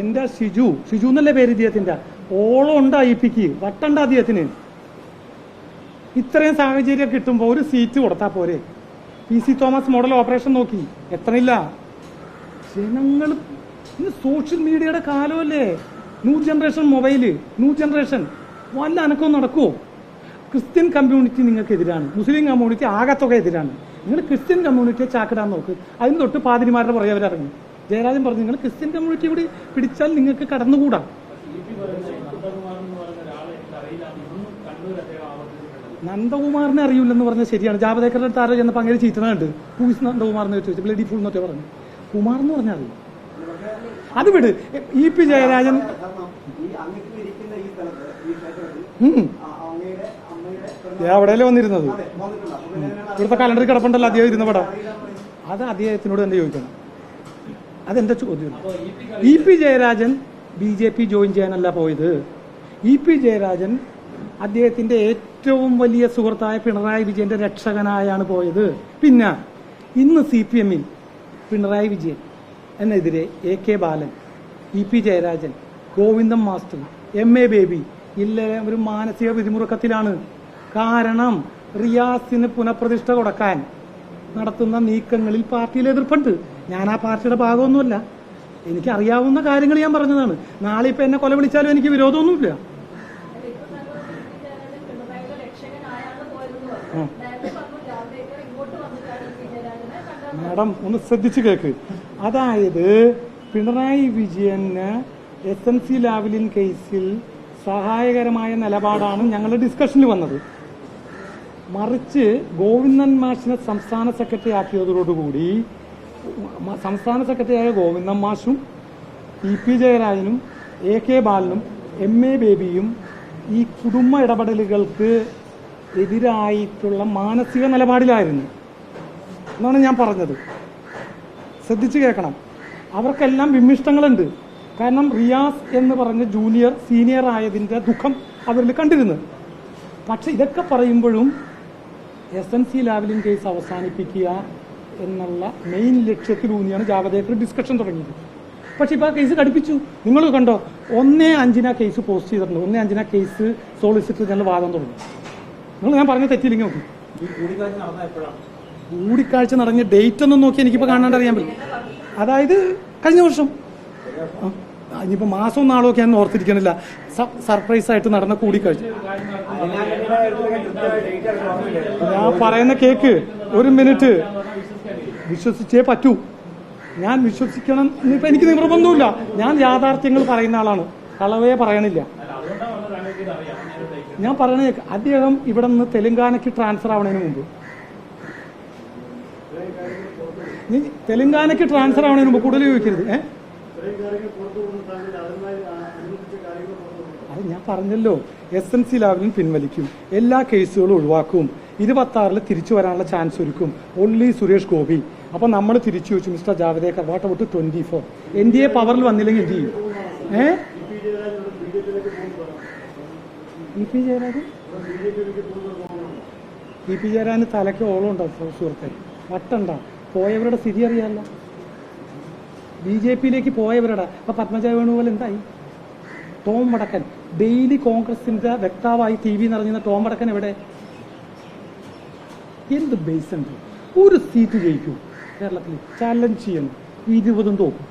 എന്റെ ഷിജു എന്നല്ലേ പേര് ഇദ്ദേഹത്തിന്റെ, ഓളം ഉണ്ട് ഐ പിക്ക്, വട്ടണ്ട അദ്ദേഹത്തിന്. ഇത്രയും സാഹചര്യം കിട്ടുമ്പോൾ ഒരു സീറ്റ് കൊടുത്താൽ പോരെ. PC തോമസ് മോഡൽ ഓപ്പറേഷൻ നോക്കി, എത്രയില്ല. ജനങ്ങൾ ഇന്ന് സോഷ്യൽ മീഡിയയുടെ കാലമല്ലേ, new generation mobile, new generation. വല്ല അനക്കവും നടക്കുമോ? ക്രിസ്ത്യൻ കമ്മ്യൂണിറ്റി നിങ്ങൾക്കെതിരാണ്, മുസ്ലിം കമ്മ്യൂണിറ്റി ആകത്തൊക്കെ എതിരാണ്. നിങ്ങൾ ക്രിസ്ത്യൻ കമ്മ്യൂണിറ്റിയെ ചാക്കിടാൻ നോക്ക്. അതിന് തൊട്ട് പാതിരിമാരുടെ പുറകെ അവരിറങ്ങി. ജയരാജൻ പറഞ്ഞു നിങ്ങൾ ക്രിസ്ത്യൻ കമ്മ്യൂണിറ്റി കൂടി പിടിച്ചാൽ നിങ്ങൾക്ക് കടന്നുകൂടാ. നന്ദകുമാറിനെ അറിയില്ലെന്ന് പറഞ്ഞാൽ ശരിയാണ്. ജാവദേക്കറുടെ അടുത്ത് ആരോ ചെന്നപ്പോൾ അങ്ങനെ ചീറ്റണുണ്ട്. ഹൂസ് നന്ദകുമാറിനെ ചോദിച്ചു, ബ്ലഡി ഫുൾ എന്നൊക്കെ പറഞ്ഞു. കുമാർ എന്ന് പറഞ്ഞാൽ അറിയില്ല. അത് വിട്. EP ജയരാജൻ എവിടെയല്ലേ വന്നിരുന്നത്? ഇവിടുത്തെ കലണ്ടറിൽ കിടപ്പുണ്ടല്ലോ അദ്ദേഹം ഇരുന്ന പടം. അത് അദ്ദേഹത്തിനോട് തന്നെ ചോദിക്കണം. അതെന്റെ ചോദ്യം. EP ജയരാജൻ BJP ജോയിൻ ചെയ്യാനല്ല പോയത്. EP ജയരാജൻ അദ്ദേഹത്തിന്റെ ഏറ്റവും വലിയ സുഹൃത്തായ പിണറായി വിജയന്റെ രക്ഷകനായാണ് പോയത്. പിന്നെ ഇന്ന് CPM-ൽ പിണറായി വിജയൻ എന്നെതിരെ AK ബാലൻ, EP Jayarajan, Govindan master, MA baby ഇല്ല ഒരു മാനസിക പിരിമുറുക്കത്തിലാണ്. കാരണം റിയാസിന് പുനഃപ്രതിഷ്ഠ കൊടുക്കാൻ നടത്തുന്ന നീക്കങ്ങളിൽ പാർട്ടിയിൽ എതിർപ്പുണ്ട്. ഞാൻ ആ പാർട്ടിയുടെ ഭാഗമൊന്നുമല്ല, എനിക്കറിയാവുന്ന കാര്യങ്ങൾ ഞാൻ പറഞ്ഞതാണ്. നാളെ ഇപ്പൊ എന്നെ കൊല വിളിച്ചാലും എനിക്ക് വിരോധമൊന്നുമില്ല. മാഡം ഒന്ന് ശ്രദ്ധിച്ചു കേക്ക്. അതായത് പിണറായി വിജയന് SNC ലാവ്ലിൻ കേസിൽ സഹായകരമായ നിലപാടാണ് ഞങ്ങളുടെ ഡിസ്കഷനിൽ വന്നത്. മറിച്ച് ഗോവിന്ദൻ മാഷിനെ സംസ്ഥാന സെക്രട്ടറി ആക്കിയതോടുകൂടി സംസ്ഥാന സെക്രട്ടറിയായ ഗോവിന്ദൻ മാഷും EP ജയരാജനും AK ബാലനും MA ബേബിയും ഈ കുടുംബ ഇടപെടലുകൾക്ക് എതിരായിട്ടുള്ള മാനസിക നിലപാടിലായിരുന്നു എന്നാണ് ഞാൻ പറഞ്ഞത്. ശ്രദ്ധിച്ചു കേൾക്കണം. അവർക്കെല്ലാം വിമിഷ്ടങ്ങളുണ്ട്. കാരണം റിയാസ് എന്ന് പറഞ്ഞ ജൂനിയർ സീനിയർ ആയതിൻ്റെ ദുഃഖം അവരിൽ കണ്ടിരുന്നു. പക്ഷെ ഇതൊക്കെ പറയുമ്പോഴും SNC ലാവ്ലിൻ കേസ് അവസാനിപ്പിക്കുക എന്നുള്ള മെയിൻ ലക്ഷ്യത്തിലൂന്നിയാണ് ജാവദേക്കർ ഡിസ്കഷൻ തുടങ്ങിയത്. പക്ഷെ ഇപ്പോൾ ആ കേസ് കടുപ്പിച്ചു. നിങ്ങൾ കണ്ടോ, 1-5 കേസ് പോസ്റ്റ് ചെയ്തിട്ടുണ്ട്. 1-5 കേസ് സോളിസിറ്റർ ജനറൽ വാദം തുടങ്ങി. ഞാൻ പറഞ്ഞ തെറ്റിയില്ലെങ്കിൽ നോക്കി. കൂടിക്കാഴ്ച നടന്ന ഡേറ്റ് ഒന്നും നോക്കി എനിക്കിപ്പോൾ കാണാണ്ട് അറിയാൻ പറ്റും. അതായത് കഴിഞ്ഞ വർഷം. ഇനിയിപ്പോൾ മാസവും നാളും ഒക്കെ ഞാൻ ഓർത്തിരിക്കണില്ല. സർപ്രൈസ് ആയിട്ട് നടന്ന കൂടിക്കാഴ്ച. ഞാൻ പറയുന്ന കേക്ക് ഒരു മിനിറ്റ്. വിശ്വസിച്ചേ പറ്റൂ. ഞാൻ വിശ്വസിക്കണം ഇനിയിപ്പോൾ എനിക്ക് നിർബന്ധമില്ല. ഞാൻ യാഥാർത്ഥ്യങ്ങൾ പറയുന്ന ആളാണ്, കളവേ പറയണില്ല. ഞാൻ പറയണ അദ്ദേഹം ഇവിടെ നിന്ന് തെലങ്കാനയ്ക്ക് ട്രാൻസ്ഫർ ആവണതിന് മുമ്പ് തെലങ്കാനയ്ക്ക് ട്രാൻസ്ഫർ ആവണതിന് മുമ്പ് കൂടുതൽ ചോദിക്കരുത്. അത് ഞാൻ പറഞ്ഞല്ലോ, SNC ലാവ്ലിൻ പിൻവലിക്കും, എല്ലാ കേസുകളും ഒഴിവാക്കും, 26-ൽ തിരിച്ചു വരാനുള്ള ചാൻസ് ഒരുക്കും. ഒൺലി സുരേഷ് ഗോപി. അപ്പൊ നമ്മൾ തിരിച്ചു ചോദിച്ചു, mister Javadekar what about 24? NDA പവറിൽ വന്നില്ലെങ്കിൽ എന്ത് ചെയ്യും? EP ജയരാജന് തലയ്ക്ക് ഓളം ഉണ്ടാവും സുഹൃത്തെ. വട്ടണ്ട. പോയവരുടെ സ്ഥിതി അറിയാമല്ല. BJP-യിലേക്ക് പോയവരുടെ ഇപ്പൊ പത്മജ വേണുപോലെ എന്തായി? ടോം വടക്കൻ ഡെയിലി കോൺഗ്രസിന്റെ വക്താവായി TV നിറഞ്ഞുന്ന ടോം വടക്കൻ എവിടെ? എന്ത് ബേസ് ഉണ്ട്? ഒരു സീറ്റ് ജയിക്കൂ കേരളത്തിൽ? ചാലഞ്ച് ചെയ്യണം. 20 തോക്കും.